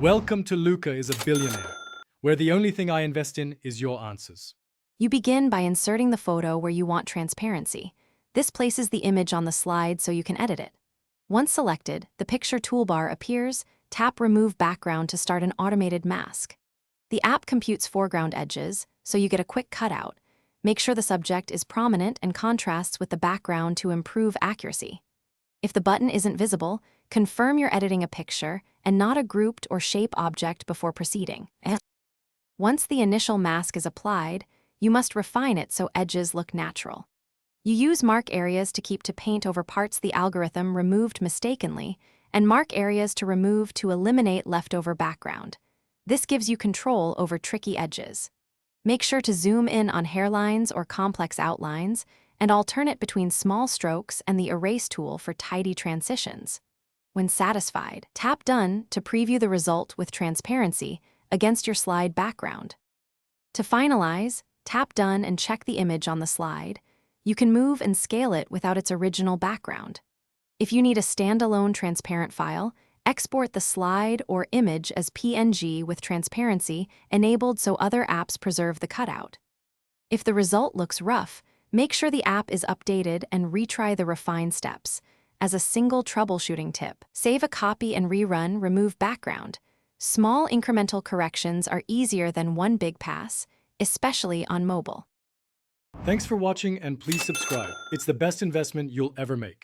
Welcome to Luca is a Billionaire, where the only thing I invest in is your answers. You begin by inserting the photo where you want transparency. This places the image on the slide so you can edit it. Once selected, the picture toolbar appears. Tap Remove Background to start an automated mask. The app computes foreground edges, so you get a quick cutout. Make sure the subject is prominent and contrasts with the background to improve accuracy. If the button isn't visible, confirm you're editing a picture and not a grouped or shape object before proceeding. Once the initial mask is applied, you must refine it so edges look natural. You use mark areas to keep to paint over parts the algorithm removed mistakenly, and mark areas to remove to eliminate leftover background. This gives you control over tricky edges. Make sure to zoom in on hairlines or complex outlines, and alternate between small strokes and the erase tool for tidy transitions. When satisfied, tap Done to preview the result with transparency against your slide background. To finalize, tap Done and check the image on the slide. You can move and scale it without its original background. If you need a standalone transparent file, export the slide or image as PNG with transparency enabled so other apps preserve the cutout. If the result looks rough, make sure the app is updated and retry the refine steps. As a single troubleshooting tip, save a copy and rerun Remove Background. Small incremental corrections are easier than one big pass, especially on mobile. Thanks for watching and please subscribe. It's the best investment you'll ever make.